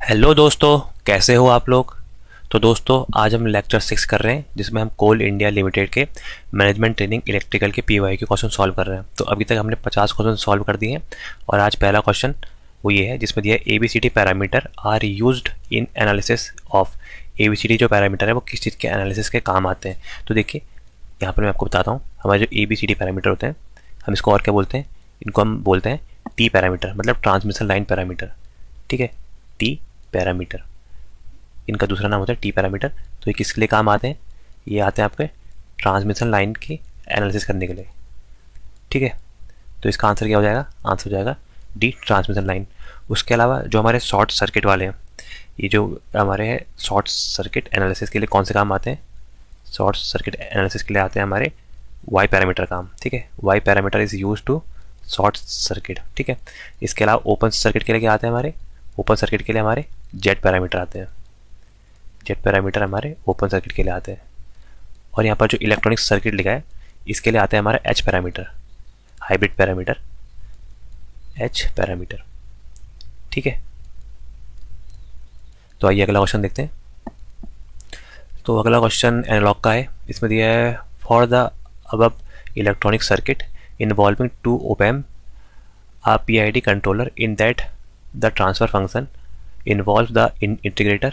Hello दोस्तों, कैसे हो आप लोग। तो दोस्तों, आज हम लेक्चर 6 कर रहे हैं जिसमें हम कोल इंडिया लिमिटेड के मैनेजमेंट ट्रेनिंग इलेक्ट्रिकल के पीवाई के क्वेश्चन सॉल्व कर रहे हैं। तो अभी तक हमने 50 क्वेश्चन सॉल्व कर दिए हैं और आज पहला क्वेश्चन वो ये है जिसमें दिया है ABCD parameter are used in analysis of. ABCD जो पैरामीटर है वो किस चीज़ के एनालिसिस के काम आते हैं। तो देखिए, यहाँ पर मैं आपको बताता हूँ हमारे जो ABCD पैरामीटर होते हैं हम इसको और क्या बोलते हैं। इनको हम बोलते हैं टी पैरामीटर, मतलब ट्रांसमिशन लाइन पैरामीटर। ठीक है, टी पैरामीटर इनका दूसरा नाम होता है टी पैरामीटर। तो ये किसके लिए काम आते हैं? ये आते हैं आपके ट्रांसमिशन लाइन की एनालिसिस करने के लिए। ठीक है, तो इसका आंसर क्या हो जाएगा? आंसर हो जाएगा डी, ट्रांसमिशन लाइन। उसके अलावा जो हमारे शॉर्ट सर्किट वाले हैं, ये जो हमारे हैं शॉर्ट सर्किट एनालिसिस के लिए कौन से काम आते हैं? शॉर्ट सर्किट एनालिसिस के लिए आते हैं हमारे वाई पैरामीटर काम। ठीक है, Y parameter is use to short circuit. ठीक है, इसके अलावा ओपन सर्किट के लिए क्या आते हैं हमारे? ओपन सर्किट के लिए हमारे जेड पैरामीटर आते हैं। जेड पैरामीटर हमारे ओपन सर्किट के लिए आते हैं। और यहाँ पर जो इलेक्ट्रॉनिक सर्किट लिखा है इसके लिए आते हैं हमारा H parameter, hybrid parameter, H parameter. ठीक है, तो आइए अगला क्वेश्चन देखते हैं। तो अगला क्वेश्चन एनालॉग का है। इसमें दिया है for the above electronic circuit involving two op amp a PID controller in that the transfer function involves the integrator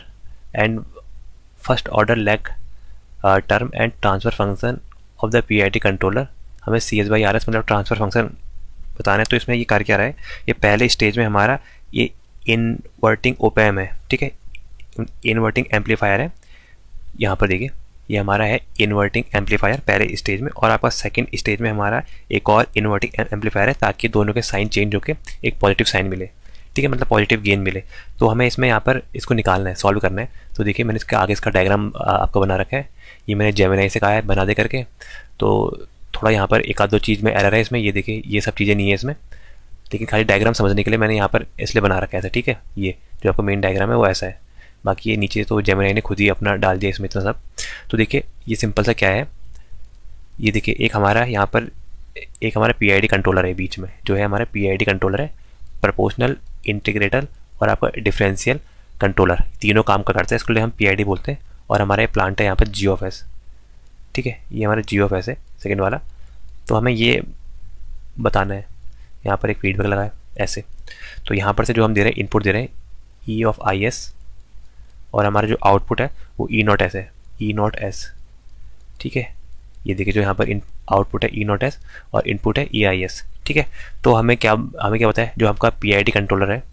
and first order lag term and transfer function of the PID controller। हमें CS/RS मतलब transfer function बताना है। तो इसमें ये कर क्या रहा है, ये पहले स्टेज में हमारा ये इन्वर्टिंग ओपैम है। ठीक है, इन्वर्टिंग एम्पलीफायर है। यहाँ पर देखिए, ये हमारा है इन्वर्टिंग एम्पलीफायर पहले स्टेज में, और आपका सेकंड स्टेज में हमारा एक और इन्वर्टिंग एम्पलीफायर है, ताकि दोनों के साइन चेंज होकर एक पॉजिटिव साइन मिले। ठीक है, मतलब पॉजिटिव गेन मिले। तो हमें इसमें यहाँ पर इसको निकालना है, सॉल्व करना है। तो देखिए, मैंने इसके आगे इसका डायग्राम आपको बना रखा है। ये मैंने जेमिनाई से कहा है बना दे करके। तो थोड़ा यहाँ पर एक आध दो चीज़ में एरर है इसमें, ये देखिए ये सब चीज़ें नहीं है इसमें, लेकिन खाली डायग्राम समझने के लिए मैंने यहाँ पर इसलिए बना रखा है ऐसा। ठीक है, ये जो आपका मेन डायग्राम है वो ऐसा है, बाकी ये नीचे तो जेमिनाई ने खुद ही अपना डाल दिया इसमें इतना सब। तो देखिए, ये सिंपल सा क्या है, ये देखिए एक हमारा यहाँ पर एक हमारा PID कंट्रोलर है बीच में, जो है हमारा PID कंट्रोलर है, प्रोपोर्शनल, इंटीग्रेटर और आपका डिफरेंशियल कंट्रोलर, तीनों काम का करता है। इसके लिए हम PID बोलते हैं। और हमारा प्लांट है यहाँ पर G(S). ठीक है, ये हमारा G(S) है सेकेंड वाला। तो हमें ये बताना है, यहाँ पर एक फीडबैक लगा है ऐसे। तो यहाँ पर से जो हम दे रहे हैं इनपुट दे रहे हैं E(IS) और हमारा जो आउटपुट है वो E(S) है, E(S). ठीक है, ये देखिए जो यहाँ पर आउटपुट है E(S) और इनपुट है EIS। ठीक है, तो हमें क्या पता है, जो आपका PID कंट्रोलर है,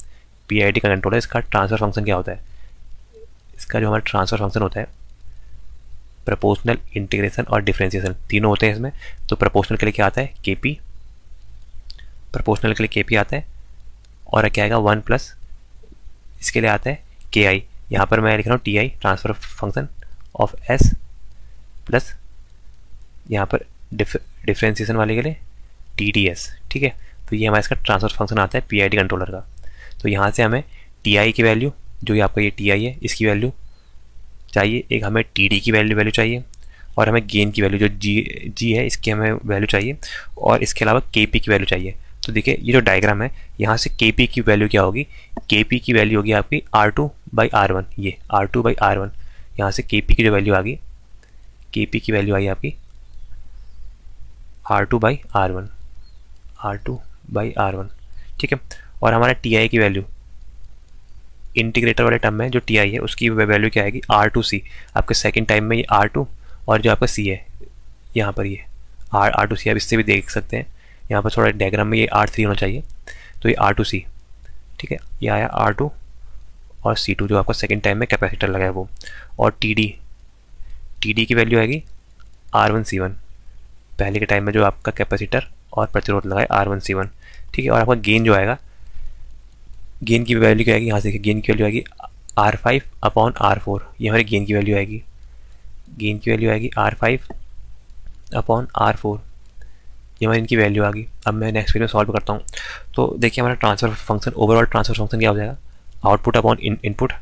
PID का कंट्रोलर, इसका ट्रांसफर फंक्शन क्या होता है? इसका जो हमारा ट्रांसफर फंक्शन होता है, प्रोपोर्शनल, इंटीग्रेशन और डिफरेंशिएशन तीनों होते हैं इसमें। तो प्रोपोर्शनल के लिए क्या आता है? KP, प्रोपोर्शनल के लिए KP आता है, और क्या आएगा 1+, इसके लिए आता है KI। यहाँ पर मैं लिख रहा हूँ TI, transfer function of S, plus यहाँ पर डिफरेंशिएशन वाले के लिए TDS। ठीक है, तो ये हमारा इसका ट्रांसफर फंक्शन आता है PID कंट्रोलर का। तो यहाँ से हमें TI की वैल्यू, जो ये आपका ये TI है, इसकी वैल्यू चाहिए, एक हमें TD की वैल्यू चाहिए, और हमें गेन की वैल्यू जो G है इसकी हमें वैल्यू चाहिए, और इसके अलावा KP की वैल्यू चाहिए। तो देखिए, ये जो डायग्राम है, यहाँ से KP की वैल्यू क्या होगी? KP की वैल्यू होगी आपकी R2/R1। ये R2/R1, यहाँ से KP की जो वैल्यू आ गई, KP की वैल्यू आई आपकी R2/R1, R2/R1। ठीक है, और हमारा TI की वैल्यू इंटीग्रेटर वाले टर्म में जो TI है उसकी वैल्यू क्या आएगी? R2C। आपके सेकंड टाइम में ये R2, और जो आपका C है यहाँ पर ये R2C, आप इससे भी देख सकते हैं। यहाँ पर थोड़ा डायग्राम में ये R3 होना चाहिए, तो ये R2C। ठीक है, ये आया R2 और C2, जो आपका सेकंड टाइम में कैपेसिटर लगा है वो। और TD की वैल्यू आएगी R1C1, पहले के टाइम में जो आपका कैपेसिटर और प्रतिरोध लगा है R1C1। ठीक है, और आपका गेन जो आएगा, गेन की वैल्यू क्या आएगी? यहाँ से गेन की वैल्यू आएगी R5/R4। ये हमारी गेन की वैल्यू आएगी, गेन की वैल्यू आएगी R5/R4। ये हमारी इनकी वैल्यू आ गई। अब मैं नेक्स्ट पेज में सॉल्व करता हूँ। तो देखिए, हमारा transfer function, overall transfer function क्या हो जाएगा? Output upon input,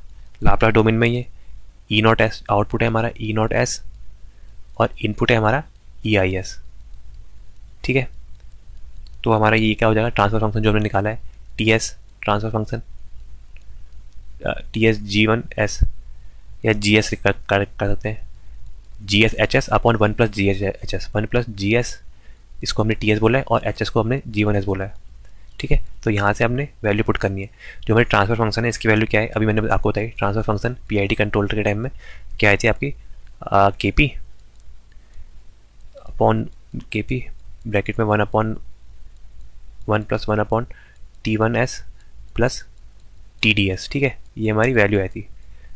Laplace domain में ये E(S), आउटपुट है हमारा E(S) और इनपुट है हमारा EIS। ठीक है, तो हमारा ये क्या हो जाएगा? ट्रांसफर फंक्शन जो हमने निकाला है TS, ट्रांसफर फंक्शन G1S या GS कर सकते हैं, GSHS upon 1 plus GHS, 1 plus GS इसको हमने TS बोला है और HS को हमने G1S बोला है। ठीक है, तो यहाँ से हमने वैल्यू पुट करनी है। जो हमारी ट्रांसफर फंक्शन है इसकी वैल्यू क्या है, अभी मैंने आपको बताई। ट्रांसफर फंक्शन PID कंट्रोलर के टाइम में क्या आई थी आपकी, KP अपॉन KP ब्रैकेट में 1 upon 1 plus 1 upon T1S plus TDS। ठीक है, ये हमारी वैल्यू आई थी।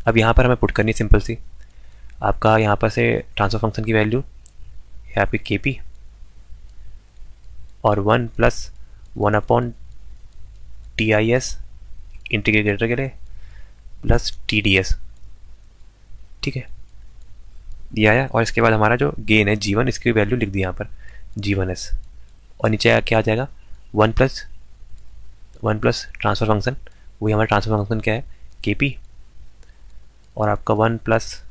अब यहाँ पर हमें पुट करनी है सिंपल सी, आपका यहाँ पर से ट्रांसफर फंक्शन की वैल्यू है आपकी KP और 1 प्लस 1 अपॉन TIS इंटीग्रेटर के लिए प्लस TDS। ठीक है, दिया है। और इसके बाद हमारा जो गेन है G1, इसकी वैल्यू लिख दी यहाँ पर G1S, और नीचे क्या आ जाएगा 1 प्लस ट्रांसफर फंक्शन, वही हमारा ट्रांसफर फंक्शन क्या है KP, और आपका 1 plus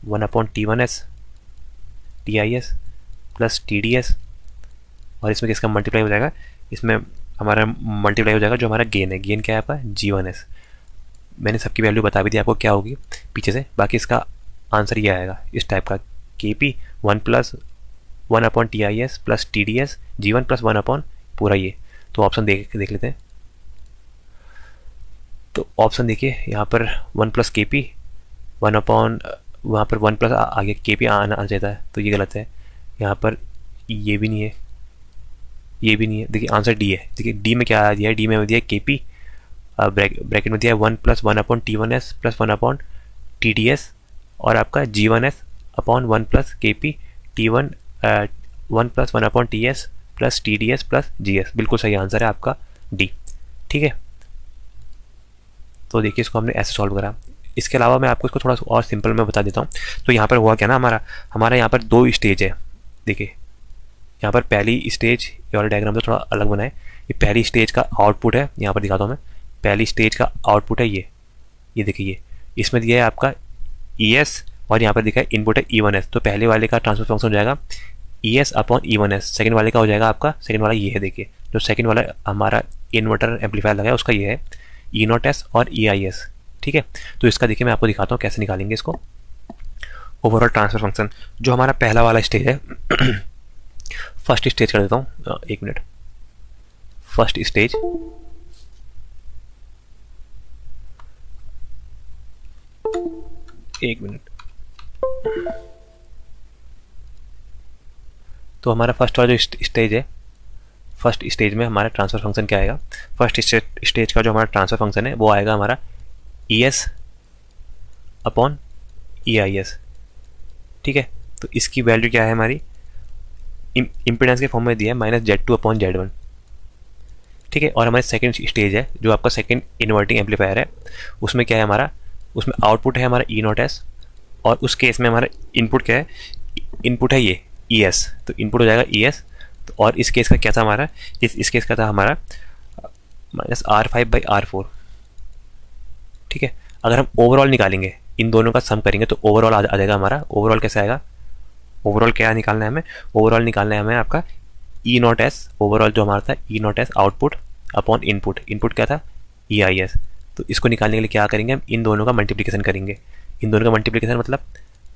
1 upon T1S TIS plus TDS, और इसमें किसका मल्टीप्लाई हो जाएगा, इसमें हमारा मल्टीप्लाई हो जाएगा जो हमारा गेन है। गेन क्या है आपका G1S। मैंने सबकी वैल्यू बता भी दी आपको क्या होगी पीछे से, बाकी इसका आंसर ये आएगा इस टाइप का, KP 1 plus 1 upon TIS plus TDS G1 plus 1 upon पूरा ये। तो ऑप्शन देख लेते हैं। तो ऑप्शन देखिए यहाँ पर 1 प्लस KP 1 अपॉन, वहाँ पर 1 प्लस आगे KP आना जाता है, तो ये गलत है। यहाँ पर ये भी नहीं है, ये भी नहीं है। देखिए आंसर डी है। देखिए डी में क्या दिया है, डी में दिया है KP ब्रैकेट में दिया है 1 plus 1 upon T1S plus 1 upon TDS, और आपका G1S upon 1 plus KP T1 1 plus 1 upon TS plus TDS plus GS। बिल्कुल सही आंसर है आपका डी। ठीक है, तो देखिए इसको हमने ऐसे सॉल्व करा। इसके अलावा मैं आपको इसको थोड़ा और सिंपल में बता देता हूँ। तो यहाँ पर हुआ क्या ना, हमारा यहाँ पर 2 स्टेज है। देखिए यहाँ पर पहली स्टेज, और डायग्राम तो थोड़ा अलग बनाए। ये पहली स्टेज का आउटपुट है, यहाँ पर दिखाता हूँ मैं। पहली स्टेज का आउटपुट है ये देखिए, इसमें दिया है आपका ES, और यहाँ पर दिखा है इनपुट है E1S। तो पहले वाले का ट्रांसफर फंक्शन हो जाएगा ES अपॉन E1S। सेकंड वाले का हो जाएगा आपका, सेकंड वाला ये है। देखिए जो सेकंड वाला हमारा इन्वर्टर एम्पलीफायर लगा है उसका ये है E0S और EIS। ठीक है, तो इसका देखिए मैं आपको दिखाता हूँ कैसे निकालेंगे इसको। ओवरऑल ट्रांसफर फंक्शन जो हमारा पहला वाला स्टेज है फर्स्ट स्टेज कर देता हूँ, 1 मिनट। फर्स्ट स्टेज, एक मिनट। तो हमारा फर्स्ट वाला जो स्टेज है, फर्स्ट स्टेज में हमारा ट्रांसफर फंक्शन क्या आएगा, फर्स्ट स्टेज का जो हमारा ट्रांसफर फंक्शन है वो आएगा हमारा ES अपॉन EIS। ठीक है, तो इसकी वैल्यू क्या है हमारी, इम्पीडेंस के फॉर्म में दिया है -Z2 अपॉन Z1। ठीक है, और हमारे सेकंड स्टेज है जो आपका सेकंड इन्वर्टिंग एम्पलीफायर है, उसमें क्या है हमारा, उसमें आउटपुट है हमारा E0S, और उस केस में हमारा इनपुट क्या है, इनपुट है ये ES। तो इनपुट हो जाएगा ES। तो और इस केस का क्या था हमारा, इस केस का था हमारा -R5/R4। ठीक है, अगर हम ओवरऑल निकालेंगे, इन दोनों का सम करेंगे तो ओवरऑल आ जाएगा हमारा। ओवरऑल कैसे आएगा, ओवरऑल क्या निकालना है हमें, ओवरऑल निकालना है हमें आपका E0S। ओवरऑल जो हमारा था E0S output upon input, input क्या था EIS। तो इसको निकालने के लिए क्या करेंगे, हम इन दोनों का मल्टीप्लिकेशन करेंगे। इन दोनों का मल्टीप्लिकेशन मतलब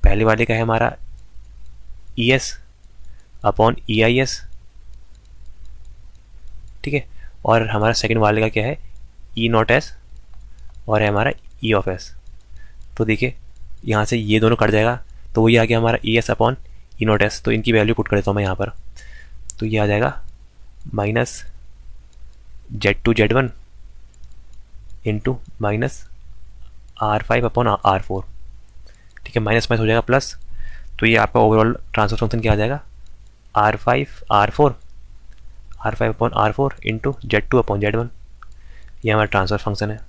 पहले वाले का है हमारा ES अपॉन EIS। ठीक है, और हमारा सेकंड वाले का क्या है E0S, और है हमारा E(s). तो देखिए यहाँ से ये दोनों कट जाएगा, तो वही आ गया हमारा ES अपॉन E0S। तो इनकी वैल्यू पुट कर देता हूँ मैं यहाँ पर। तो ये आ जाएगा -Z2Z1 into -R5 upon R4। ठीक है, माइनस हो जाएगा प्लस। तो ये आपका ओवरऑल ट्रांसफर फंक्शन क्या आ जाएगा, R5 upon R4 into Z2 upon Z1। ये हमारा ट्रांसफर फंक्शन है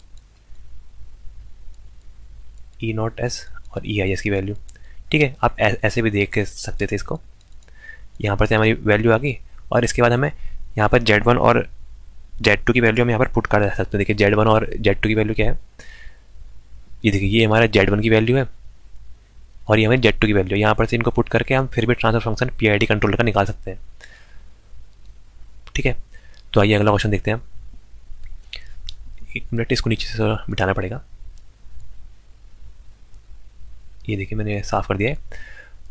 E0S और EIS की वैल्यू। ठीक है, आप ऐसे भी देख सकते थे इसको। यहाँ पर से हमारी वैल्यू आ गई, और इसके बाद हमें यहाँ पर Z1 और Z2 की वैल्यू हम यहाँ पर पुट कर सकते हैं। देखिए Z1 और Z2 की वैल्यू क्या है, ये देखिए ये हमारा Z1 की वैल्यू है और ये हमारी Z2 की वैल्यू है। यहाँ पर से इनको पुट करके हम फिर भी ट्रांसफर फंक्शन PID कंट्रोलर का निकाल सकते हैं। ठीक है, तो आइए अगला क्वेश्चन देखते हैं हम। 1 मिनट, इसको नीचे से बिठाना पड़ेगा। ये देखिए मैंने साफ कर दिया है।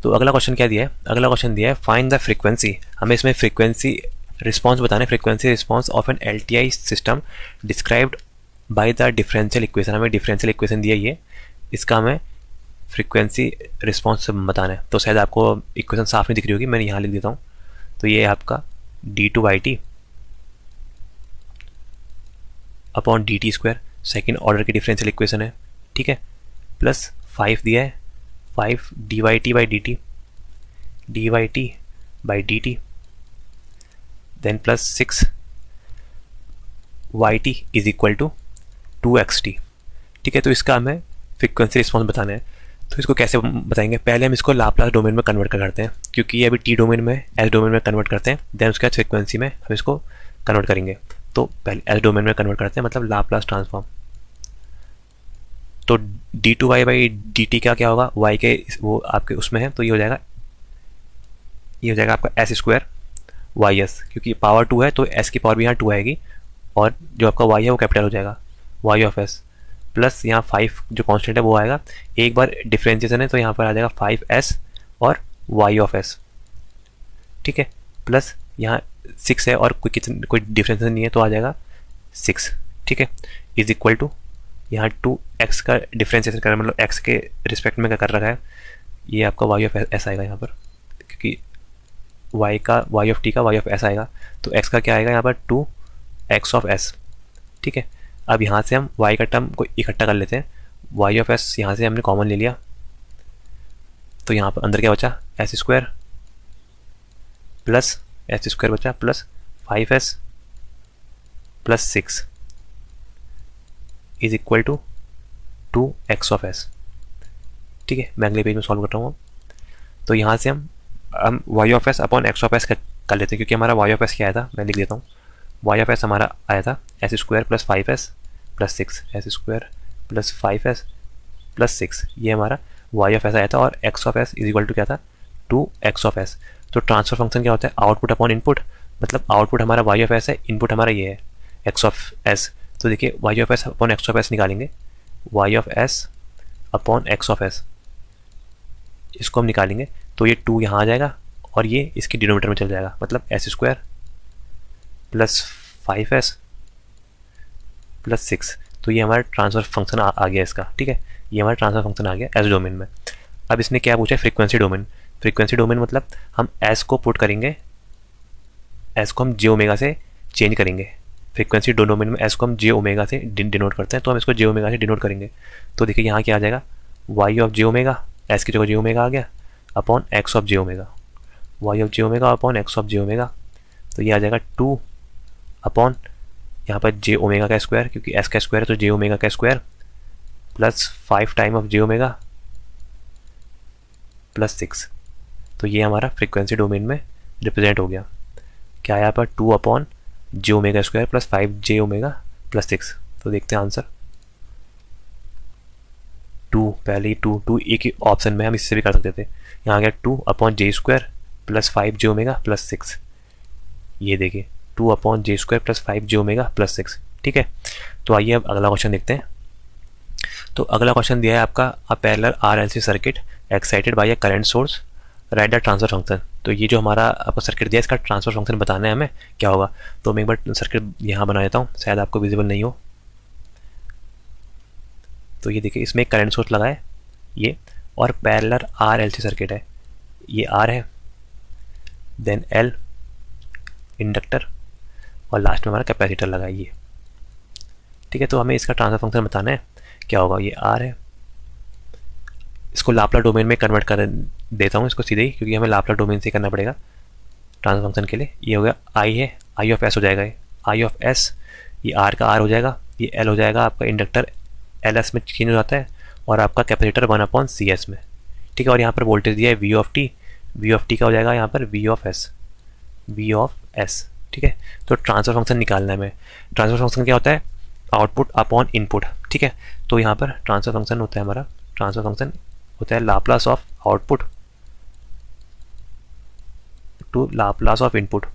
तो अगला क्वेश्चन क्या दिया है, अगला क्वेश्चन दिया है फाइंड द फ्रीक्वेंसी। हमें इसमें फ्रीक्वेंसी रिस्पॉन्स बताना है, frequency response of an LTI system described by the differential equation. हमें डिफरेंशियल इक्वेशन दिया ये, इसका हमें फ्रीक्वेंसी रिस्पॉन्स बताना है। तो शायद आपको इक्वेशन साफ नहीं दिख रही होगी, मैं यहाँ लिख देता हूँ। तो ये है आपका d2/t upon dt², second order की डिफरेंशियल इक्वेशन है, ठीक है। प्लस 5 दिया है, 5 dy/dt dy/dt then plus 6 yt is equal to 2xt, ठीक है। तो इसका हमें फ्रीक्वेंसी रिस्पॉन्स बताना है। तो इसको कैसे बताएंगे, पहले हम इसको लाप्लास डोमेन में कन्वर्ट करते हैं, क्योंकि ये अभी टी डोमेन में एस डोमेन में कन्वर्ट करते हैं, देन उसके बाद फ्रीक्वेंसी में हम इसको कन्वर्ट करेंगे। तो पहले एस डोमेन में कन्वर्ट करते हैं, मतलब लाप्लास ट्रांसफॉर्म। तो d2y/dt का क्या होगा, y के वो आपके उसमें है, तो ये हो जाएगा आपका s² ys, क्योंकि पावर 2 है तो s की पावर भी यहाँ 2 आएगी, और जो आपका y है वो कैपिटल हो जाएगा y ऑफ s, प्लस यहाँ 5 जो कांस्टेंट है वो आएगा, एक बार डिफरेंशिएशन है तो यहाँ पर आ जाएगा 5s और y ऑफ s, ठीक है। प्लस यहाँ 6 है और कोई डिफरेंशिएशन नहीं है तो आ जाएगा 6, ठीक है। इज इक्वल टू यहाँ 2x का डिफरेंशिएशन कर, मतलब x के रिस्पेक्ट में क्या कर रखा है, ये आपका y ऑफ s आएगा यहाँ पर, क्योंकि y ऑफ t का y ऑफ s आएगा, तो x का क्या आएगा यहाँ पर 2x ऑफ s, ठीक है। अब यहाँ से हम y का टर्म को इकट्ठा कर लेते हैं, y ऑफ s यहाँ से हमने कॉमन ले लिया, तो यहाँ पर अंदर क्या बचा s² प्लस s² बचा प्लस 5s प्लस 6 is equal to 2x of s, ठीक है। मैं अगले पेज में सॉल्व कर रहा हूँ। तो यहाँ से हम y of s upon x of s कर लेते हैं, क्योंकि हमारा y ऑफ s क्या आया था, मैं लिख देता हूँ। y ऑफ s हमारा आया था s² प्लस 5s प्लस 6, s² प्लस 5s प्लस 6, ये हमारा y ऑफ s आया था, और x of s is equal to क्या था 2x ऑफ s। तो ट्रांसफर फंक्शन क्या होता है, आउटपुट अपॉन इनपुट, मतलब आउटपुट हमारा y ऑफ s है, इनपुट हमारा ये है x ऑफ s। तो देखिए y of s upon x of s निकालेंगे, y of s upon x of s, इसको हम निकालेंगे तो ये 2 यहाँ आ जाएगा और ये इसकी डिनोमिनेटर में चल जाएगा, मतलब s² प्लस 5s प्लस 6। तो ये हमारा ट्रांसफर फंक्शन आ गया इसका, ठीक है। ये हमारा ट्रांसफर फंक्शन आ गया एस डोमेन में। अब इसने क्या पूछा है, फ्रीक्वेंसी डोमेन। फ्रीक्वेंसी डोमेन मतलब हम s को पुट करेंगे, s को हम j ओमेगा से चेंज करेंगे। फ्रीक्वेंसी डोमेन में s को हम j ओमेगा से डिनोट करते हैं, तो हम इसको j ओमेगा से डिनोट करेंगे। तो देखिए यहाँ क्या आ जाएगा, y of j omega, s की जगह j ओमेगा आ गया, upon x of j omega, y of j omega upon x of j omega. तो ये आ जाएगा 2 अपॉन यहाँ पर j ओमेगा का स्क्वायर, क्योंकि s का स्क्वायर है तो j ओमेगा का square, plus 5 time of j omega plus 6। तो ये हमारा फ्रीक्वेंसी डोमेन में रिप्रेजेंट हो गया। क्या है यहाँ पर 2 upon j omega square plus 5j omega plus 6। तो देखते हैं आंसर 2, पहले ही 2 एक ही ऑप्शन में, हम इससे भी कर सकते थे। यहाँ आ गया 2 upon j² plus 5j omega plus 6, ये देखिए 2 upon j² plus 5j omega plus 6, ठीक है। तो आइए अब अगला क्वेश्चन देखते हैं। तो अगला क्वेश्चन दिया है आपका, a parallel RLC circuit excited by a current source, right the transfer function. तो ये जो हमारा आपको सर्किट दिया है, इसका ट्रांसफर फंक्शन बताना है हमें क्या होगा। तो मैं एक बार सर्किट यहाँ बना देता हूँ, शायद आपको विजिबल नहीं हो। तो ये देखिए इसमें एक करंट सोर्स लगा है ये, और पैरेलल RLC सर्किट है, ये R है, देन L इंडक्टर, और लास्ट में हमारा कैपेसिटर लगा है ये, ठीक है। तो हमें इसका ट्रांसफर फंक्शन बताना है क्या होगा। ये R है, इसको लाप्लास डोमेन में कन्वर्ट कर देता हूँ इसको सीधे ही, क्योंकि हमें लाप्लास डोमेन से करना पड़ेगा ट्रांसफर फंक्शन के लिए। ये हो गया I है, I ऑफ S हो जाएगा, ये I ऑफ S, ये R का R हो जाएगा, ये L हो जाएगा आपका इंडक्टर LS में चेंज हो जाता है, और आपका कैपेसिटर 1/CS में, ठीक है। और यहाँ पर वोल्टेज दिया है V ऑफ t का हो जाएगा यहाँ पर V ऑफ S, ठीक है। तो ट्रांसफर फंक्शन निकालना है हमें। ट्रांसफर फंक्शन क्या होता है, आउटपुट अपॉन इनपुट, ठीक है। तो यहाँ पर ट्रांसफर फंक्शन होता है हमारा, ट्रांसफर फंक्शन होता है Laplace of output to Laplace of input.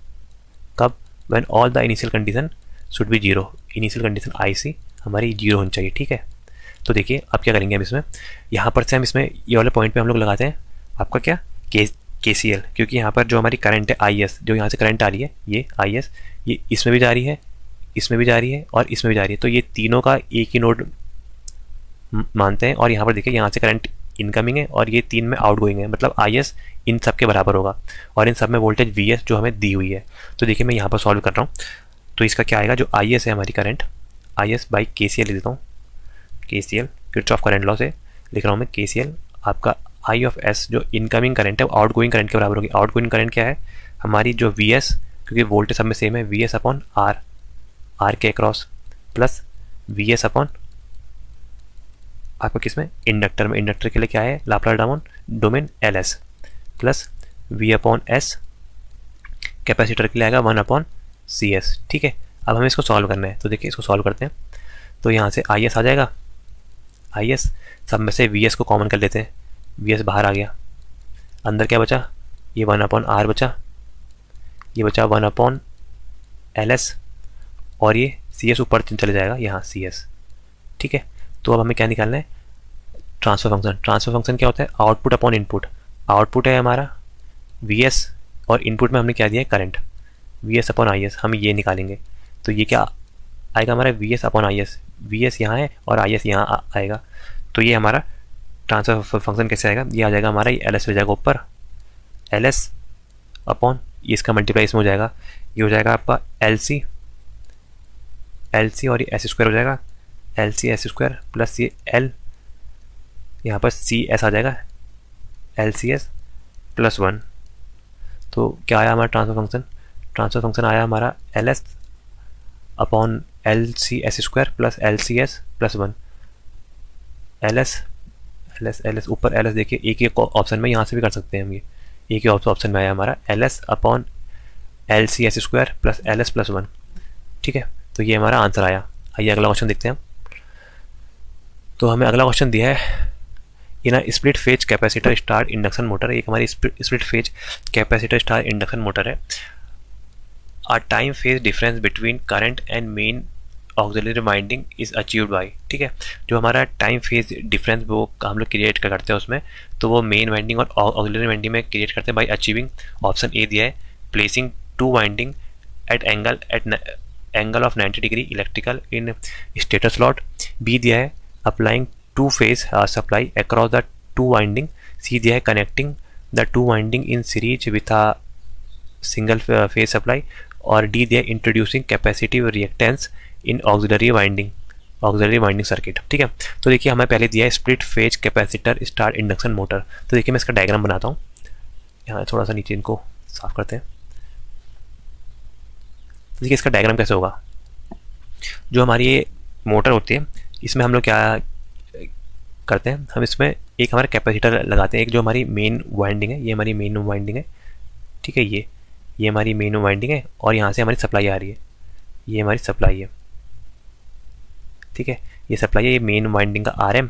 कब, when all the initial condition should be 0, initial condition IC हमारी 0 होनी चाहिए, ठीक है। तो देखिए अब क्या करेंगे हम इसमें, यहाँ पर से हम इसमें ये वाले पॉइंट पे हम लोग लगाते हैं आपका क्या KCL, क्योंकि यहाँ पर जो हमारी करंट है IS, जो यहाँ से करंट आ रही है ये IS, ये इसमें भी जा रही है, इसमें भी जा रही है और इसमें भी जा रही है, तो ये तीनों का एक ही नोड मानते हैं। और यहाँ पर देखिए यहाँ से करंट इनकमिंग है और ये 3 में आउटगोइंग है, मतलब IS इन सब के बराबर होगा और इन सब में वोल्टेज VS जो हमें दी हुई है। तो देखिए मैं यहाँ पर सॉल्व कर रहा हूँ, तो इसका क्या आएगा, जो IS है हमारी करंट, IS बाई KCL लिख देता हूँ, KCL किरचॉफ करंट लॉ से लिख रहा हूँ मैं, KCL आपका I ऑफ S जो इनकमिंग करंट है वो आउटगोइंग करंट के बराबर होगी। आउटगोइंग करंट क्या है हमारी, जो VS, क्योंकि वोल्टेज सब में सेम है, VS अपॉन R के अक्रॉस प्लस VS अपॉन आपको किसमें, इंडक्टर में, इंडक्टर के लिए क्या है Laplace domain LS plus V upon S, capacitor के लिए आएगा 1 अपॉन CS। ठीक है, अब हमें इसको सॉल्व करना है, तो देखिए इसको सॉल्व करते हैं। तो यहाँ से IS आ जाएगा, IS सब में से VS को कॉमन कर लेते हैं, VS बाहर आ गया, अंदर क्या बचा, ये 1 अपॉन R बचा, ये बचा 1 अपॉन LS और ये CS ऊपर चले जाएगा यहाँ CS। ठीक है, तो अब हमें क्या निकालना है, ट्रांसफर फंक्शन। ट्रांसफर फंक्शन क्या होता है, आउटपुट अपॉन इनपुट। आउटपुट है हमारा VS और इनपुट में हमने क्या दिया है करंट, VS अपॉन IS, हम ये निकालेंगे। तो ये क्या आएगा हमारा, VS अपॉन IS, VS यहाँ है और IS यहाँ आएगा। तो ये हमारा ट्रांसफर फंक्शन कैसे आएगा, ये आ जाएगा हमारा, ये LS हो जाएगा ऊपर, LS अपॉन ये इसका मल्टीप्लाई इसमें हो जाएगा, ये हो जाएगा आपका LC और ये S² हो जाएगा, LC S² प्लस ये L, यहाँ पर CS आ जाएगा, LCS प्लस 1। तो क्या आया हमारा ट्रांसफर फंक्शन, ट्रांसफर फंक्शन आया हमारा LS upon LC S² plus LCS plus 1। LS ऊपर LS देखिए एक ही ऑप्शन में, यहाँ से भी कर सकते हैं हम, ये एक ही ऑप्शन में आया हमारा LS upon LC S² plus LS plus 1। ठीक है, तो ये हमारा आंसर आया। आइए अगला क्वेश्चन देखते हैं। तो हमें अगला क्वेश्चन दिया है, in a split phase capacitor start induction motor, एक हमारी split phase capacitor start induction motor है। A time phase difference between current and main auxiliary winding is achieved by. ठीक है, जो हमारा टाइम फेज डिफरेंस वो हम लोग क्रिएट करते हैं उसमें, तो वो मेन वाइंडिंग और ऑक्सिलरी वाइंडिंग में क्रिएट करते हैं बाय अचीविंग, ऑप्शन ए दिया है, placing 2 winding at angle of 90 degree electrical in stator slot. B दिया है applying 2 phase supply across the 2 winding. C दिया है connecting the 2 winding in series with a single phase supply. और D दिया है introducing capacitive reactance in auxiliary winding circuit. ठीक है, तो देखिए हमें पहले दिया है split phase capacitor start induction motor. तो देखिए मैं इसका डायग्राम बनाता हूँ, यहाँ थोड़ा सा नीचे इनको साफ करते हैं। देखिए इसका डायग्राम कैसे होगा, जो हमारी ये मोटर होती है इसमें हम लोग क्या करते हैं, हम इसमें एक हमारा कैपेसिटर लगाते हैं, एक जो हमारी मेन वाइंडिंग है, ये हमारी मेन वाइंडिंग है। ठीक है, ये हमारी मेन वाइंडिंग है और यहाँ से हमारी सप्लाई आ रही है, ये हमारी सप्लाई है। ठीक है, ये सप्लाई है, ये मेन वाइंडिंग का RM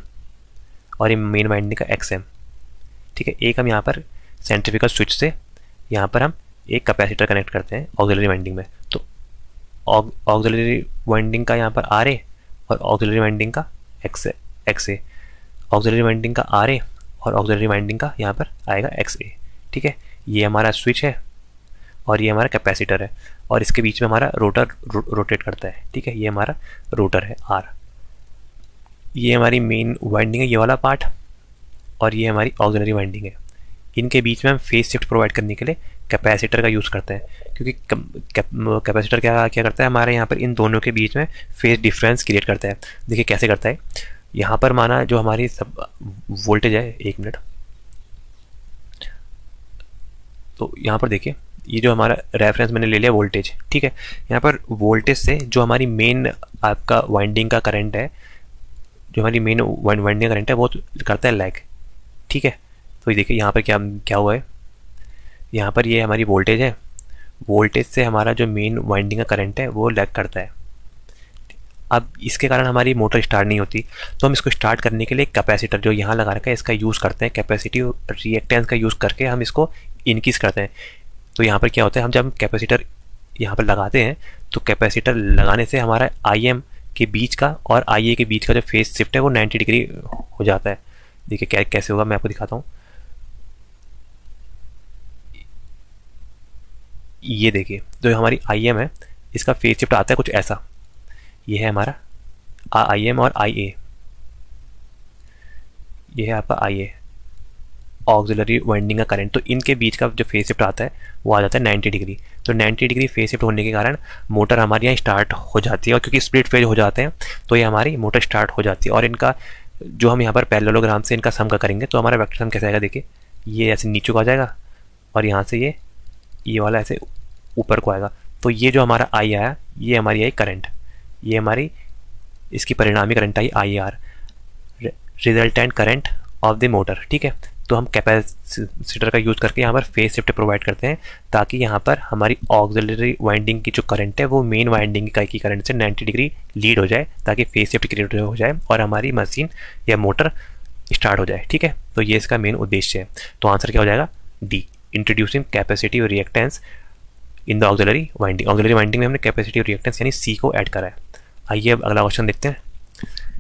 और ये मेन वाइंडिंग का XM। ठीक है, एक हम यहाँ पर सेंट्रीफ्यूगल स्विच से यहाँ पर हम एक कैपेसिटर कनेक्ट करते हैं ऑक्सिलरी वाइंडिंग में। तो ऑक्सिलरी वाइंडिंग का यहाँ पर RA और ऑक्सिलरी वाइंडिंग का XA, ऑक्सिलरी वाइंडिंग का RA और ऑक्सिलरी वाइंडिंग का यहाँ पर आएगा XA। ठीक है, ये हमारा स्विच है और ये हमारा कैपेसिटर है और इसके बीच में हमारा रोटर रोटेट करता है। ठीक है, ये हमारा रोटर है R। ये हमारी मेन वाइंडिंग है ये वाला पार्ट और ये हमारी ऑक्सिलरी वाइंडिंग है। इनके बीच में हम फेज शिफ्ट प्रोवाइड करने के लिए कैपेसिटर का यूज़ करते हैं, क्योंकि कैपेसिटर क्या करता है हमारे यहाँ पर इन दोनों के बीच में फेज डिफरेंस क्रिएट करता है। देखिए कैसे करता है, यहाँ पर माना जो हमारी सब वोल्टेज है, 1 मिनट, तो यहाँ पर देखिए ये जो हमारा रेफरेंस मैंने ले लिया वोल्टेज। ठीक है, यहाँ पर वोल्टेज से जो हमारी मेन आपका वाइंडिंग का करंट है, जो हमारी मेन वाइंडिंग का करंट है वो करता है लैग। ठीक है, तो ये देखिए यहाँ पर क्या हुआ है, यहाँ पर ये हमारी वोल्टेज है, वोल्टेज से हमारा जो मेन वाइंडिंग का करंट है वो लैग करता है। अब इसके कारण हमारी मोटर स्टार्ट नहीं होती, तो हम इसको स्टार्ट करने के लिए कैपेसिटर जो यहाँ लगा रखा है इसका यूज़ करते हैं, कैपेसिटिव रिएक्टेंस का यूज़ करके हम इसको इनक्रीज करते हैं। तो यहाँ पर क्या होता है, हम जब कैपेसिटर यहाँ पर लगाते हैं तो कैपेसिटर लगाने से हमारा IM के बीच का और आई ए के बीच का जो फेस शिफ्ट है वो 90 डिग्री हो जाता है। देखिए कैसे होगा, मैं आपको दिखाता हूँ। ये देखिए जो हमारी आई एम है इसका फेस शिफ्ट आता है कुछ ऐसा। ये है हमारा आई एम और आई ए, ये है आपका आई ए ऑक्सिलरी वाइंडिंग का करंट। तो इनके बीच का जो फेस शिफ्ट आता है वो आ जाता है 90 डिग्री। तो 90 डिग्री फेस शिफ्ट होने के कारण मोटर हमारी यहाँ स्टार्ट हो जाती है, और क्योंकि स्प्लिट फेज हो जाते हैं तो ये हमारी मोटर स्टार्ट हो जाती है। और इनका जो हम यहाँ पर पैरेललोग्राम से इनका सम का करेंगे तो हमारा वेक्टर सम कैसे आएगा, देखिए ये ऐसे नीचे को आ जाएगा और यहाँ से ये वाला ऐसे ऊपर को आएगा। तो ये जो हमारा आई आया ये हमारी आई करंट, ये हमारी इसकी परिणामी current I I R, resultant current of the motor. ठीक है, तो हम कैपेसिटर का यूज़ करके यहाँ पर फेस शिफ्ट प्रोवाइड करते हैं ताकि यहाँ पर हमारी ऑक्सिलरी वाइंडिंग की जो करंट है वो मेन वाइंडिंग की करंट से 90 डिग्री लीड हो जाए ताकि फेस शिफ्ट क्रिएट हो जाए और हमारी मशीन या मोटर स्टार्ट हो जाए। ठीक है, तो ये इसका मेन उद्देश्य है। तो आंसर क्या हो जाएगा, D, introducing capacitive reactance in the auxiliary winding. Auxiliary winding में हमने कैपेसिटिव रिएक्टेंस यानी सी को ऐड करा है। आइए अब अगला क्वेश्चन देखते हैं।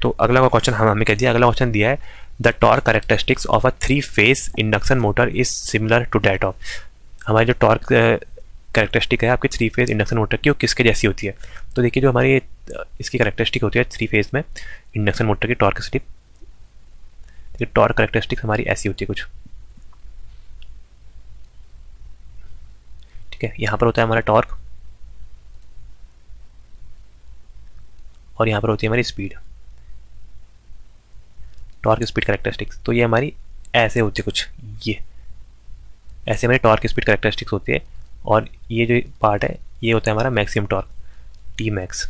तो अगला क्वेश्चन हमें कह दिया, अगला क्वेश्चन दिया है the torque characteristics of a three phase induction motor is similar to that of. हमारी जो टॉर्क कैरेक्टरिस्टिक है आपकी 3-फेज इंडक्शन मोटर की वो किसके जैसी होती है। तो देखिए जो हमारी इसकी कैरेक्टरिस्टिक होती है 3-फेज में इंडक्शन मोटर की टॉर्क कैरेक्टरिस्टिक हमारी ऐसी होती है कुछ। ठीक है, यहाँ पर होता है हमारा टॉर्क और यहाँ पर होती है हमारी स्पीड, टॉर्क स्पीड कैरेक्टरिस्टिक्स। तो ये हमारी ऐसे होती है कुछ, ये ऐसे हमारी टॉर्क स्पीड कैरेक्टरिस्टिक्स होती है। और ये जो पार्ट है ये होता है हमारा मैक्सिमम टॉर्क, टी मैक्स।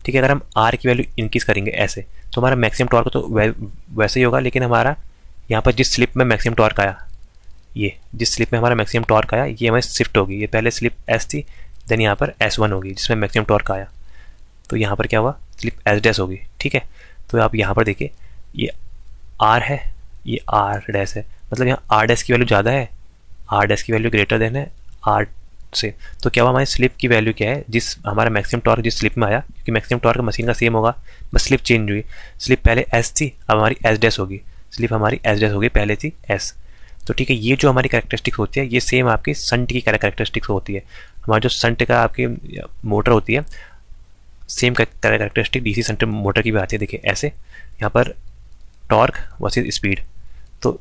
ठीक है, अगर हम आर की वैल्यू इंक्रीज करेंगे ऐसे तो हमारा मैक्सिमम टॉर्क तो वैसे ही होगा, लेकिन हमारा यहाँ पर जिस स्लिप में मैक्सिमम टॉर्क आया, ये जिस स्लिप में हमारा मैक्सिमम टॉर्क आया ये हमारी शिफ्ट होगी। ये पहले स्लिप एस थी, देन यहाँ पर S1 होगी जिसमें मैक्सिमम टॉर्क आया। तो यहाँ पर क्या हुआ, स्लिप एस डैश होगी। ठीक है, तो आप यहाँ पर देखिए ये आर है, ये आर डैश है, मतलब यहाँ आर डैश की वैल्यू ज़्यादा है, आर डैश की वैल्यू ग्रेटर देन है आर से। तो क्या हुआ, हमारी स्लिप की वैल्यू क्या है, जिस हमारा मैक्सिमम टॉर्क जिस स्लिप में आया, क्योंकि मैक्सिमम टॉर्क मशीन का सेम होगा, बस स्लिप चेंज हुई। स्लिप पहले एस थी, अब हमारी एस डैश होगी, स्लिप हमारी एस डैश होगी, पहले थी एस। तो ठीक है, ये जो हमारी कैरेक्टरिस्टिक्स होती है ये सेम आपकी संट की कैरेक्टरिस्टिक्स होती है। हमारा जो संट का आपकी मोटर होती है same characteristic DC shunt motor की भी आती है। देखिए ऐसे यहाँ पर टॉर्क वर्सेस स्पीड, तो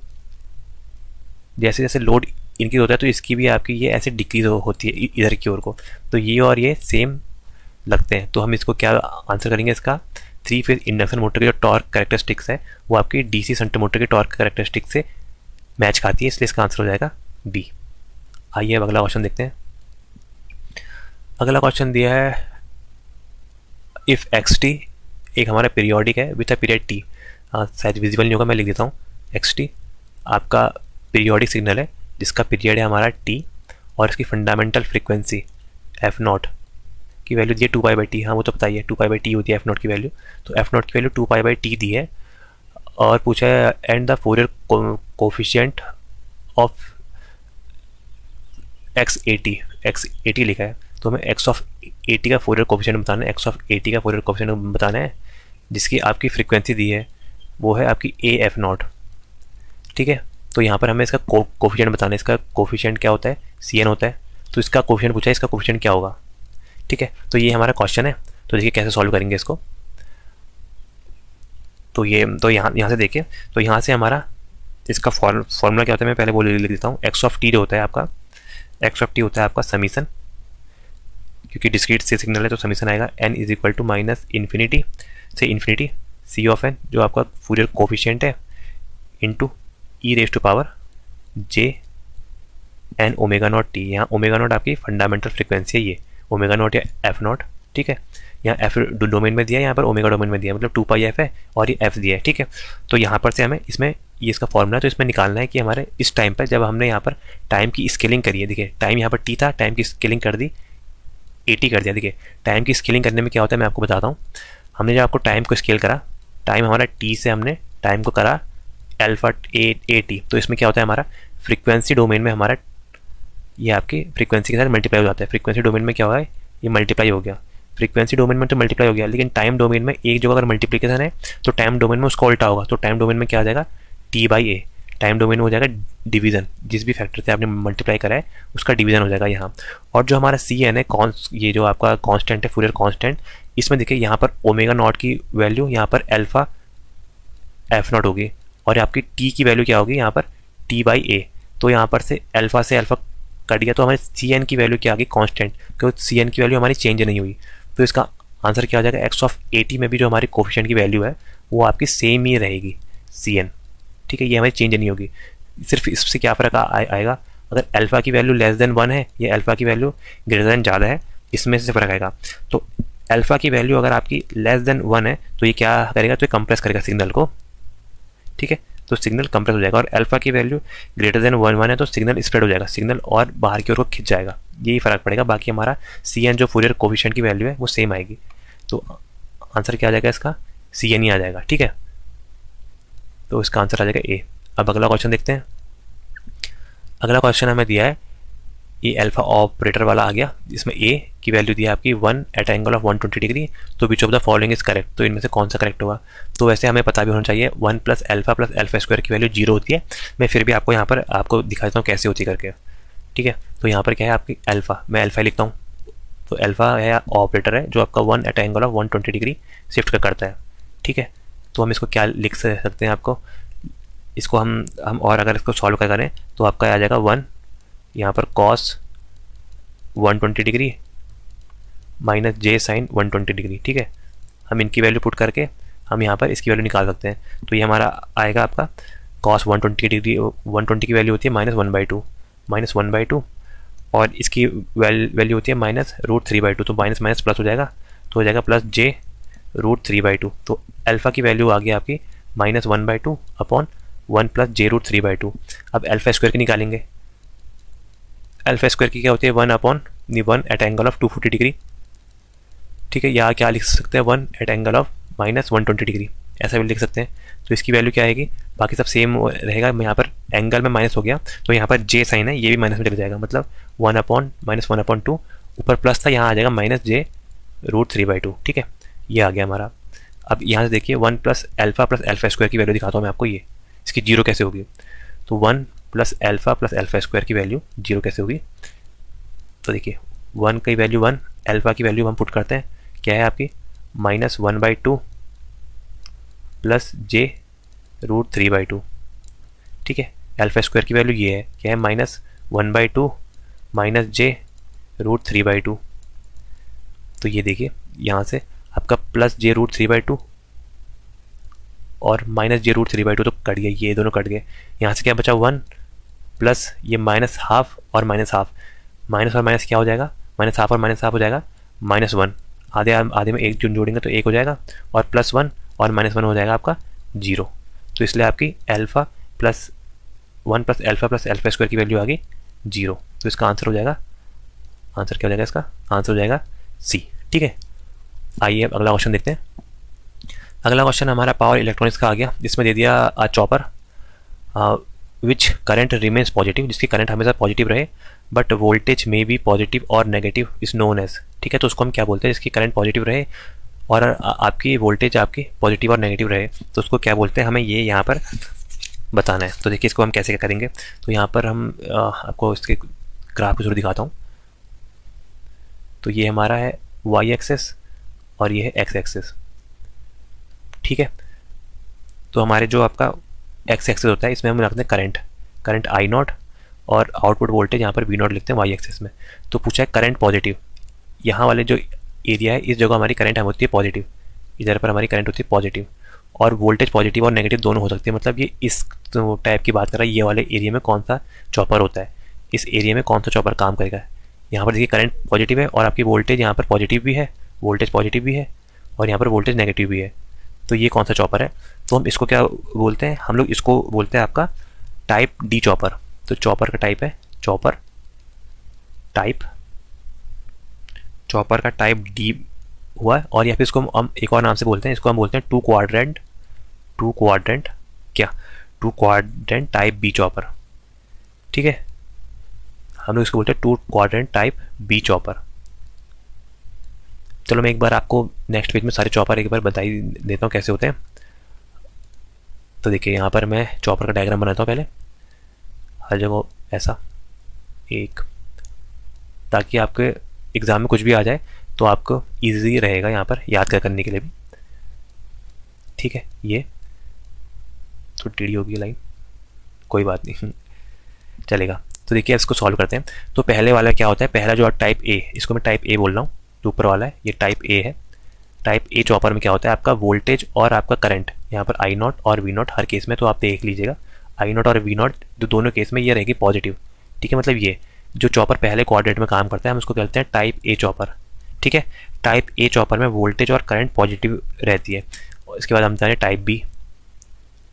जैसे जैसे लोड इंक्रीज होता है तो इसकी भी आपकी ये ऐसे डिक्रीज होती है इधर की ओर को। तो ये और ये सेम लगते हैं, तो हम इसको क्या आंसर करेंगे, इसका 3-फेज इंडक्शन मोटर की जो टॉर्क कैरेक्टरिस्टिक्स है वो आपकी डीसी संट मोटर की टॉर्क कैरेक्टरिस्टिक से मैच खाती है, इसलिए इसका आंसर हो जाएगा बी। आइए अब अगला क्वेश्चन देखते हैं। अगला क्वेश्चन दिया है इफ़ एक्स टी एक हमारा पीरियोडिक है विथ अ पीरियड टी, शायद विजिबल नहीं होगा, मैं लिख देता हूँ। एक्स टी आपका पीरियोडिक सिग्नल है जिसका पीरियड है हमारा टी और इसकी फंडामेंटल फ्रीक्वेंसी एफ नॉट की वैल्यू दी है 2π/t। हाँ वो तो बताइए 2π/t होती है एफ नॉट की वैल्यू, तो एफ नॉट की वैल्यू 2π/t दी है और पूछा है and the Fourier coefficient of x80 लिखा है, तो हमें x ऑफ 80 का फोरियर कोफिशिएंट बताना है, x ऑफ 80 का फोरियर कोफिशिएंट बताना है जिसकी आपकी फ्रीक्वेंसी दी है वो है आपकी ए एफ नॉट। ठीक है, तो यहाँ पर हमें इसका कोफिशिएंट बताना है, इसका कोफिशिएंट क्या होता है, CN होता है, तो इसका कोफिशिएंट पूछा है, इसका कोफिशिएंट क्या होगा। ठीक है, तो ये हमारा क्वेश्चन है, तो देखिए कैसे सॉल्व करेंगे इसको। तो यहाँ से देखिए, तो यहाँ से हमारा इसका फॉर्मूला क्या होता है, मैं पहले बोल लिख देता हूँ। एक्स ऑफ टी जो होता है आपका, एक्स ऑफ टी होता है आपका समीशन, क्योंकि डिस्क्रीट से सिग्नल है तो समीशन आएगा n is equal to minus infinity से इन्फिनिटी सी ऑफ एन जो आपका फूरियर कोफिशिएंट है into E raise to power J N omega naught T. यहाँ ओमेगा नॉट आपकी फंडामेंटल फ्रिक्वेंसी है, ये ओमेगा नॉट या एफ नॉट। ठीक है, यहाँ एफ डोमेन में दिया है, यहाँ पर ओमेगा डोमेन में दिया है, मतलब 2πf है और ये एफ दिया है। ठीक है, तो यहाँ पर से हमें इसमें ये इसका फॉर्मूला है, तो इसमें निकालना है कि हमारे इस टाइम पर जब हमने यहाँ पर टाइम की स्केलिंग करी है, देखिए टाइम यहाँ पर टी था, टाइम की स्केलिंग कर दी 80 कर दिया। देखिए टाइम की स्केलिंग करने में क्या होता है मैं आपको बताता हूँ। हमने जब आपको टाइम को स्केल करा, टाइम हमारा टी से हमने टाइम को करा अल्फा ए टी, तो इसमें क्या होता है हमारा फ्रीक्वेंसी डोमेन में हमारा ये आपकी फ्रीक्वेंसी के साथ मल्टीप्लाई हो जाता है। फ्रीक्वेंसी डोमेन में क्या होगा, ये मल्टीप्लाई हो गया, फ्रीक्वेंसी डोमेन में तो मल्टीप्लाई हो गया, लेकिन टाइम डोमेन में एक जगह अगर मल्टीप्लिकेशन है तो टाइम डोमेन में उसका उल्टा होगा। तो टाइम डोमेन में क्या आ जाएगा, T by A. Time domain में हो जाएगा डिवीजन, जिस भी फैक्टर से आपने मल्टीप्लाई करा है उसका डिवीजन हो जाएगा यहाँ। और जो हमारा सी एन है ये जो आपका कांस्टेंट है, फूरियर कांस्टेंट, इसमें देखिए यहाँ पर ओमेगा नॉट की वैल्यू यहाँ पर अल्फा एफ नॉट होगी, और आपकी टी की वैल्यू क्या होगी यहाँ पर टी बाई ए। तो यहाँ पर से अल्फा कट गया, तो हमारे सी एन की वैल्यू क्या आ गई कांस्टेंट, क्योंकि सी एन की वैल्यू हमारी चेंज नहीं हुई। तो इसका आंसर क्या हो जाएगा, एक्स ऑफ ए टी में भी जो हमारी कोफिशिएंट की वैल्यू है वो आपकी सेम ही रहेगी सी एन। ठीक है, ये हमारी चेंज नहीं होगी। सिर्फ इससे क्या फ़र्क आएगा, अगर अल्फ़ा की वैल्यू लेस देन 1 है या अल्फ़ा की वैल्यू ग्रेटर देन ज़्यादा है, इसमें से फ़र्क आएगा। तो अल्फ़ा की वैल्यू अगर आपकी लेस देन 1 है तो ये क्या करेगा, तो ये कंप्रेस करेगा सिग्नल को। ठीक है, तो सिग्नल कंप्रेस हो जाएगा। और अल्फ़ा की वैल्यू ग्रेटर देन 1 है तो सिग्नल स्प्रेड हो जाएगा, सिग्नल और बाहर की ओर को खिंच जाएगा। यही फ़र्क पड़ेगा, बाकी हमारा सी एन जो फूरियर कोफिशिएंट की वैल्यू है वो सेम आएगी। तो आंसर क्या आ जाएगा इसका, सी एन ही आ जाएगा। ठीक है, तो इसका आंसर आ जाएगा ए। अब अगला क्वेश्चन देखते हैं। अगला क्वेश्चन हमें दिया है, ये अल्फा ऑपरेटर वाला आ गया, इसमें ए की वैल्यू दी है आपकी 1 एट एंगल ऑफ 120 डिग्री। तो which of the following is correct, तो इनमें से कौन सा करेक्ट होगा। तो वैसे हमें पता भी होना चाहिए 1 प्लस अल्फा स्क्वायर की वैल्यू 0 होती है। मैं फिर भी आपको यहाँ पर आपको दिखा देता हूँ कैसे होती करके। ठीक है, तो यहाँ पर क्या है आपकी अल्फा, मैं अल्फा लिखता हूँ। तो अल्फा है ऑपरेटर है जो आपका 1 at angle of 120 degree shift करता है। ठीक है, तो हम इसको क्या लिख सकते हैं, आपको इसको हम और अगर इसको सॉल्व करें तो आपका आ जाएगा 1 यहाँ पर कॉस 120 डिग्री माइनस जे साइन 120 डिग्री। ठीक है, हम इनकी वैल्यू पुट करके हम यहाँ पर इसकी वैल्यू निकाल सकते हैं। तो ये हमारा आएगा आपका कॉस 120 डिग्री, 120 की वैल्यू होती है -1/2 और इसकी वैल्यू होती है -√3/2। तो माइनस माइनस प्लस हो जाएगा, तो हो जाएगा प्लस j√3/2। तो अल्फ़ा की वैल्यू आ गई आपकी -1/2 अपॉन 1 प्लस j√3/2। अब अल्फ़ा स्क्वायर की निकालेंगे। अल्फ़ा स्क्वायर की क्या होती है 1 एट एंगल ऑफ 240 डिग्री। ठीक है, यहाँ क्या लिख सकते हैं 1 एट एंगल ऑफ -120 डिग्री, ऐसा भी लिख सकते हैं। तो इसकी वैल्यू क्या आएगी, बाकी सब सेम रहेगा। यहाँ पर एंगल में माइनस हो गया तो यहाँ पर जे साइन है ये भी माइनस में चला जाएगा, मतलब 1/-1/2 ऊपर प्लस था, यहाँ आ जाएगा -j√3/2। ठीक है, ये आ गया हमारा। अब यहाँ से देखिए 1 प्लस अल्फ़ा स्क्वायर की वैल्यू दिखाता हूँ मैं आपको, ये इसकी 0 कैसे होगी। तो 1 प्लस अल्फ़ा स्क्वायर की वैल्यू 0 कैसे होगी। तो देखिए 1 की वैल्यू 1, अल्फ़ा की वैल्यू हम पुट करते हैं, क्या है आपकी -1/2 प्लस j√3/2। ठीक है, अल्फ़ा स्क्वायर की वैल्यू ये है, क्या है -1/2 माइनस j√3/2। तो ये देखिए यहाँ से आपका प्लस j√3/2 और माइनस j√3/2 तो कट गया, ये दोनों कट गए। यहाँ से क्या बचा 1 प्लस ये -½ और -½ माइनस और माइनस क्या हो जाएगा, -½ और -½ हो जाएगा -1। आधे आधे में एक जोड़ेंगे तो 1 हो जाएगा, और +1 और -1 हो जाएगा आपका 0। तो इसलिए आपकी alpha plus 1 plus alpha square की वैल्यू आ गई 0। तो इसका आंसर हो जाएगा, आंसर क्या हो जाएगा इसका, आंसर हो जाएगा सी। ठीक है, आइए अब अगला क्वेश्चन देखते हैं। अगला क्वेश्चन हमारा पावर इलेक्ट्रॉनिक्स का आ गया। इसमें दे दिया चॉपर विच करंट रिमेन्स पॉजिटिव, जिसकी करंट हमेशा पॉजिटिव रहे बट वोल्टेज में भी पॉजिटिव और नेगेटिव इज नोन एज। ठीक है, तो उसको हम क्या बोलते हैं, जिसकी करंट पॉजिटिव रहे और आपकी वोल्टेज आपकी पॉजिटिव और नेगेटिव रहे, तो उसको क्या बोलते हैं, हमें ये यहाँ पर बताना है। तो देखिए इसको हम कैसे करेंगे। तो यहाँ पर हम आपको इसके ग्राफ को जरूर दिखाता हूँ। तो ये हमारा है वाई एक्सेस और ये है एक्स एक्सेस। ठीक है, तो हमारे जो आपका एक्स एक्सेस होता है इसमें हम रखते हैं करंट आई नॉट और आउटपुट वोल्टेज यहाँ पर वी नॉट लिखते हैं वाई एक्सेस में। तो पूछा है करंट पॉजिटिव, यहाँ वाले जो एरिया है इस जगह हमारी करंट होती है पॉजिटिव, इधर पर हमारी करंट होती है पॉजिटिव, और वोल्टेज पॉजिटिव और नेगेटिव दोनों हो सकती है। मतलब ये इस टाइप की बात कर रहा है, ये वाले एरिया में कौन सा चॉपर होता है, इस एरिया में कौन सा चॉपर काम करेगा। यहाँ पर देखिए करंट पॉजिटिव है और आपकी वोल्टेज यहाँ पर पॉजिटिव भी है, वोल्टेज पॉजिटिव भी है और यहाँ पर वोल्टेज नेगेटिव भी है। तो ये कौन सा चॉपर है, तो हम इसको क्या बोलते हैं, हम लोग इसको बोलते हैं आपका टाइप डी चॉपर। तो चॉपर का टाइप है चॉपर का टाइप डी हुआ है। और या फिर इसको हम एक और नाम से बोलते हैं, इसको हम बोलते हैं two quadrant type B chopper. ठीक है, हम लोग इसको बोलते हैं two quadrant type B chopper. चलो मैं एक बार आपको नेक्स्ट पेज में सारे चॉपर एक बार बता ही देता हूँ कैसे होते हैं। तो देखिए यहाँ पर मैं चॉपर का डायग्राम बनाता हूँ पहले, हर जगह ऐसा एक, ताकि आपके एग्ज़ाम में कुछ भी आ जाए तो आपको ईजी रहेगा यहाँ पर याद करने के लिए भी। ठीक है, ये तो टेढ़ी होगी लाइन, कोई बात नहीं चलेगा। तो देखिए इसको सॉल्व करते हैं। तो पहले वाला क्या होता है, पहला जो टाइप ए, इसको मैं टाइप ए बोल रहा हूँ, जो ऊपर वाला है ये टाइप ए है। टाइप ए चॉपर में क्या होता है, आपका वोल्टेज और आपका करंट यहाँ पर आई नॉट और वी नॉट हर केस में, तो आप देख लीजिएगा आई नॉट और वी नॉट जो दोनों केस में ये रहेगी पॉजिटिव। ठीक है, मतलब ये जो चॉपर पहले कोऑर्डिनेट में काम करता है हम उसको कहते हैं टाइप ए चॉपर। ठीक है, टाइप ए चॉपर में वोल्टेज और करंट पॉजिटिव रहती है। इसके बाद हम बता रहे type B.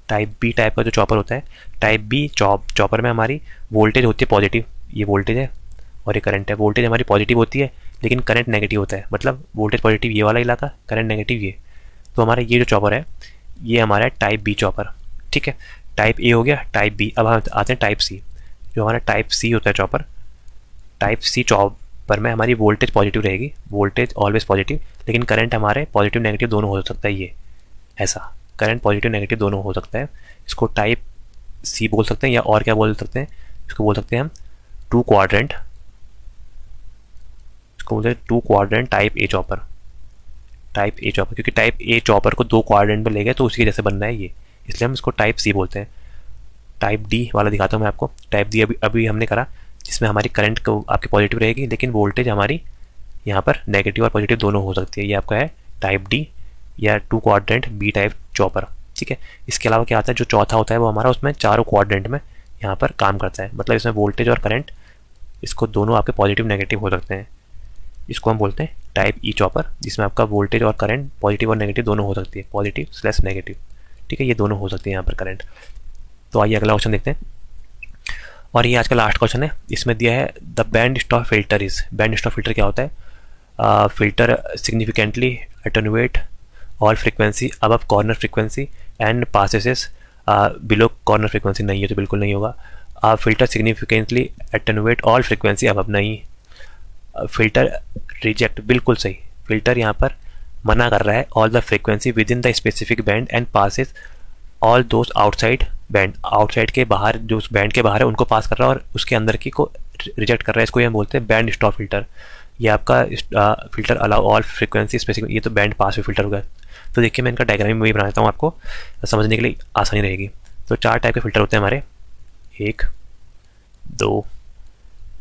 Type B type का जो चॉपर होता है, टाइप बी चॉपर में हमारी वोल्टेज होती है पॉजिटिव, ये वोल्टेज है और ये करंट है। वोल्टेज हमारी पॉजिटिव होती है लेकिन करंट नेगेटिव होता है, मतलब वोल्टेज पॉजिटिव ये वाला इलाका, करंट नेगेटिव ये। तो हमारा ये जो चॉपर है ये हमारा है टाइप बी चॉपर। ठीक है, टाइप ए हो गया, टाइप बी। अब हम आते हैं टाइप सी। जो हमारा टाइप सी होता है चॉपर, टाइप सी चॉपर में हमारी वोल्टेज पॉजिटिव रहेगी, वोल्टेज ऑलवेज पॉजिटिव, लेकिन करंट हमारे पॉजिटिव नेगेटिव दोनों हो सकता है। ये ऐसा करंट पॉजिटिव नेगेटिव दोनों हो सकता है। इसको टाइप सी बोल सकते हैं, या और क्या बोल सकते हैं, इसको बोल सकते हैं हम टू क्वाड्रेंट, इसको बोलते हैं two quadrant type A chopper. Type A chopper क्योंकि टाइप ए चॉपर को दो क्वाड्रेंट में ले गए तो उसी के जैसे बनना है ये, इसलिए हम इसको टाइप सी बोलते हैं। टाइप डी वाला दिखाता हूँ मैं आपको। टाइप डी अभी हमने करा, जिसमें हमारी करंट को आपकी पॉजिटिव रहेगी लेकिन वोल्टेज हमारी यहाँ पर नेगेटिव और पॉजिटिव दोनों हो सकती है। ये आपका है टाइप डी या two quadrant B type chopper. ठीक है, इसके अलावा क्या आता है, जो चौथा होता है वो हमारा उसमें चारों क्वाड्रेंट में यहाँ पर काम करता है, मतलब इसमें वोल्टेज और करंट इसको दोनों आपके पॉजिटिव नेगेटिव हो सकते हैं। इसको हम बोलते हैं टाइप ई चॉपर, जिसमें आपका वोल्टेज और करंट पॉजिटिव और नेगेटिव दोनों हो सकती है, पॉजिटिव स्लैश नेगेटिव। ठीक है, ये दोनों हो सकती है यहाँ पर करंट। तो आइए अगला क्वेश्चन देखते हैं, और ये आज का लास्ट क्वेश्चन है। इसमें दिया है the band stop filter is. Band stop filter क्या होता है, filter significantly attenuate all frequency above corner frequency and passes below corner frequency. नहीं है तो बिल्कुल नहीं होगा। Filter significantly attenuate all frequency above, नहीं। फिल्टर रिजेक्ट, बिल्कुल सही। फिल्टर यहाँ पर मना कर रहा है all the frequency with in the specific band and passes all those outside band. Outside के बाहर, जो उस बैंड के बाहर है उनको पास कर रहा है और उसके अंदर की को रिजेक्ट कर रहा है। इसको हम बोलते हैं बैंड स्टॉप फिल्टर। ये आपका filter allow all frequency specific, ये तो बैंड पास हुई फिल्टर होगा। तो देखिए मैं इनका डायग्राम भी बना देता हूँ, आपको समझने के लिए आसानी रहेगी। तो चार टाइप के फिल्टर होते हैं हमारे, 1 2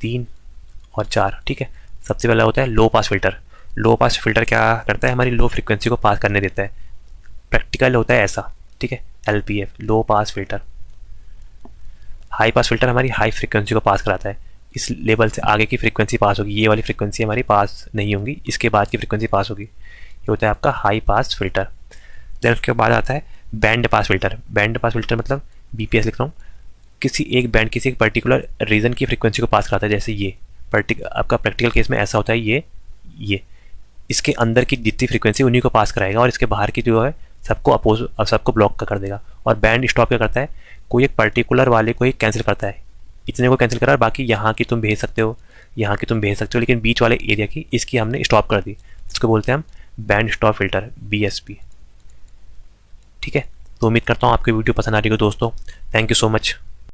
3 और 4। ठीक है, सबसे पहला होता है लो पास फिल्टर। लो पास फिल्टर क्या करता है, हमारी लो फ्रीक्वेंसी को पास करने देता है। प्रैक्टिकल होता है ऐसा। ठीक है, LPF low pass filter. High pass filter हमारी हाई फ्रीक्वेंसी को पास कराता है, इस लेवल से आगे की फ्रीक्वेंसी पास होगी, ये वाली फ्रीक्वेंसी हमारी पास नहीं होगी, इसके बाद की फ्रीक्वेंसी पास होगी। ये होता है आपका हाई पास फिल्टर। देन उसके बाद आता है band pass filter. Band pass filter मतलब BPS लिख रहा हूँ, किसी एक बैंड, किसी एक पर्टिकुलर रीजन की फ्रीक्वेंसी को पास कराता है। जैसे ये आपका प्रैक्टिकल केस में ऐसा होता है, ये इसके अंदर की जितनी फ्रीक्वेंसी उन्हीं को पास कराएगा और इसके बाहर की जो है सबको ब्लॉक कर देगा। और बैंड स्टॉप क्या करता है, कोई एक पर्टिकुलर वाले को ही कैंसिल करता है, इतने को कैंसिल करा, बाकी यहाँ की तुम भेज सकते हो, यहाँ की तुम भेज सकते हो, लेकिन बीच वाले एरिया की इसकी हमने स्टॉप कर दी। इसको बोलते हैं हम बैंड स्टॉप फिल्टर, BSP। ठीक है, तो उम्मीद करता हूँ आपको वीडियो पसंद आ रही हो दोस्तों। Thank you so much.